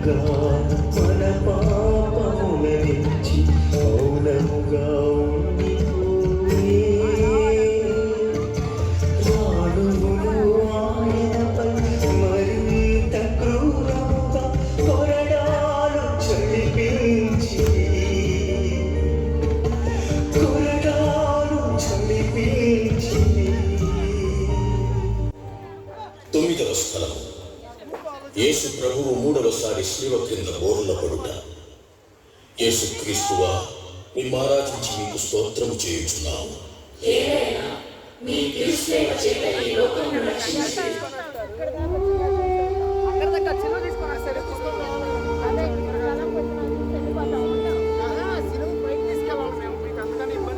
మన పాపములనిచ్చి మౌనముగా ఉండిపోయే రాణువులు ఆయనపై మరింత క్రూరముగా కొరడాలు చలిపించి తొమ్మిదవ స్థలము యేసు ప్రభువు మూడవసారి శిలువ క్రింద బోరుల పడుట. యేసు క్రీస్తువా, మేము ఆరాధించి మీకు స్తోత్రము చేయుచున్నాము.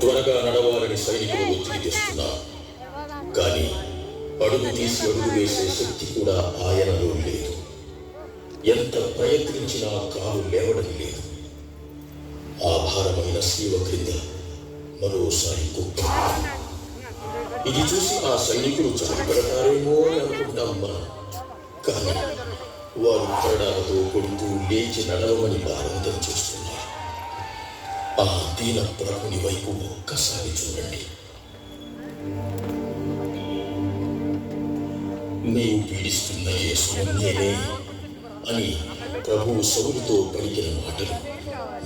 త్వరగా నడవాలని సైనికులు ఒత్తిడి తెస్తున్నారు, కానీ అడుగు తీసి అడుగు వేసే శక్తి కూడా ఆయనలో లేదు. ఎంత ప్రయత్నించినా కాలు లేవడం లేదు. ఆ భారమైన శిలువ క్రింద మరోసారి కుక్క. ఇది చూసి ఆ సైనికులు చనిపెడతారేమో అని అనుకుంటాం మనం. కానీ వారు కొరడాలతో కొడుతూ లేచి నడవమని బలవంతం చేస్తున్నారు. ఆ దీన ప్రభుని వైపు ఒక్కసారి చూడండి. నీవు పీడిస్తున్న యేసు నేనే అని ప్రభువు సౌలుతో పలికిన మాటలు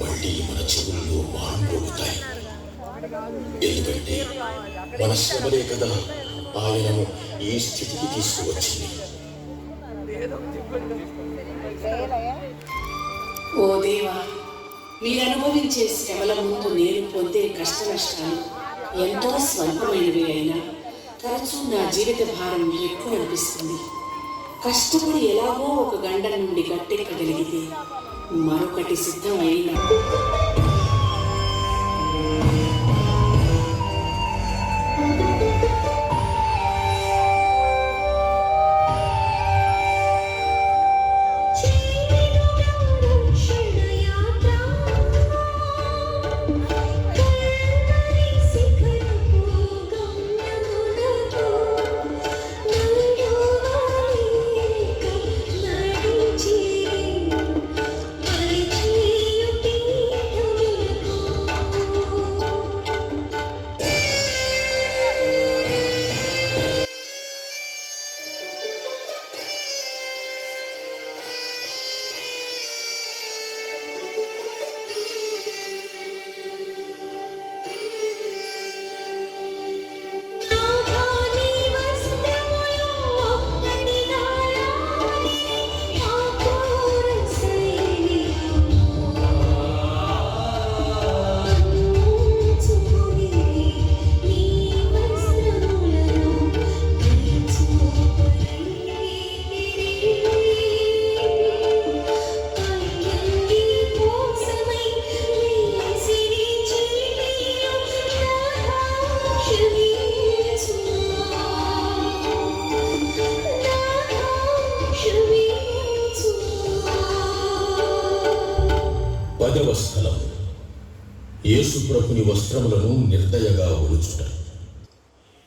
మళ్ళీ మన చెవుల్లో మారుమోగుతాయి. ఎందుకంటే మన శ్రమలే కదా ఆయనను ఈ స్థితికి తీసుకువచ్చింది. ఓ దేవా, మీరు అనుభవించే శ్రమల ముందు నేను పొందే కష్ట నష్టాలు ఎంతో స్వల్పమైనవి అయినా తరచూ నా జీవిత భారం ఎక్కువ అనిపిస్తుంది. కష్టపడి ఎలాగో ఒక గంట నుండి గట్టెక్కగలిగితే మరొకటి సిద్ధం అయినా స్థలం యేసు ప్రభుని వస్త్రములను నిర్దయగా ఒలుచుట.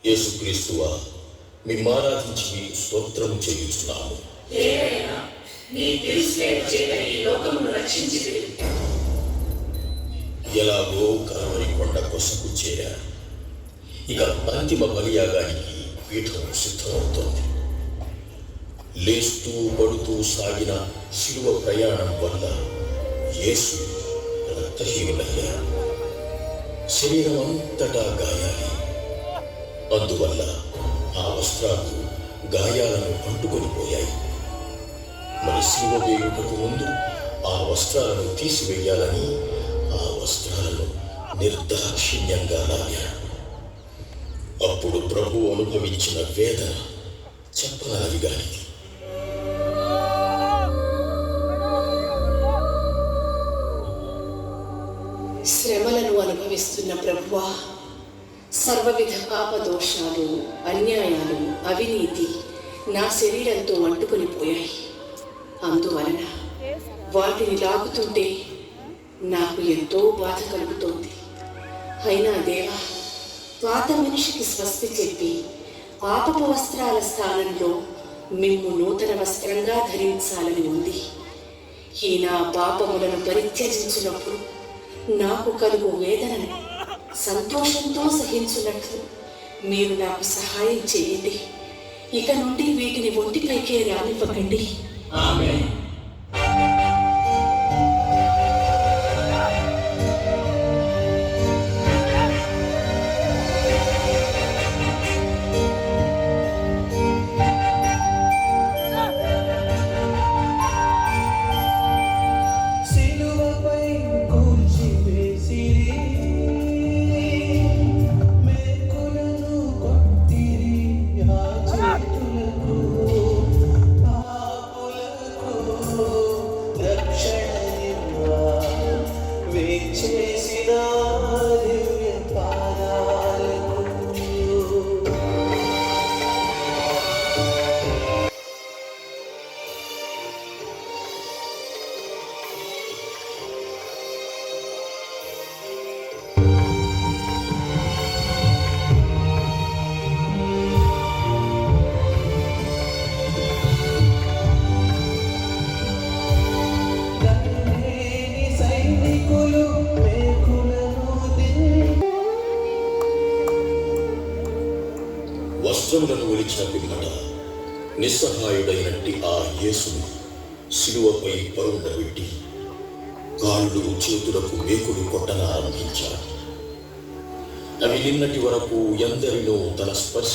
యేసుక్రీస్తువా, మేము ఆరాధించి మీకు స్తోత్రము చేయుచున్నాము. ఎలాగో కల్వరి కొండ కొసకు చేరారు. ఇక అంతిమ బలియాగానికి పీఠం సిద్ధమవుతోంది. లేస్తూ పడుతూ సాగిన శిలువ ప్రయాణం వల్ల యేసు రక్తహీనులయ్యారు. శరీరం అంతటా గాయాలే. అందువల్ల ఆ వస్త్రాలు గాయాలను అంటుకొని పోయాయి. మరి శిలువ వేయుటకు ముందు ఆ వస్త్రాలను తీసివేయాలని ఆ వస్త్రాలను నిర్దాక్షిణ్యంగా లాగాడు. అప్పుడు ప్రభు అనుభవించిన వేదన చెప్పరాది గాని. శ్రమలను అనుభవిస్తున్న ప్రభువా, సర్వవిధ పాప దోషాలు, అన్యాయాలు, అవినీతి నా శరీరంతో అంటుకొని పోయాయి. అందువలన వాటిని లాగుతుంటే నాకు ఎంతో బాధ కలుగుతోంది. అయినా దేవా, పాత మనిషికి స్వస్తి చెప్పి పాపపు వస్త్రాల స్థానంలో మిమ్ము నూతన వస్త్రంగా ధరించాలని ఉంది. ఈ నా పాపములను పరిత్యజించినప్పుడు నాకు కలుగు వేదనను సంతోషంతో సహించున్నట్లు మీరు నాకు సహాయం చేయండి. ఇక నుండి వీటిని ఒంటిపైకే రానివ్వకండి. ఆమేన్. సిలువపై కూల్చివేసిరి, మేకులను కొట్టిరి ఆ చేతులకు, పాపులకు రక్షణనివ్వ వేచేసిన దివ్య పాదాలకు. కన్నేని సైనికులు మేకులను వస్త్రములను ఒలిచిన పిమ్మట నిస్సహాయుడైనట్టి ఆ యేసును శిలువపై పరుండబెట్టి కాళ్ళు చేతులకు మేకులు కొట్టనారంభించాడు. అవి నిన్నటి వరకు ఎందరినో తన స్పర్శ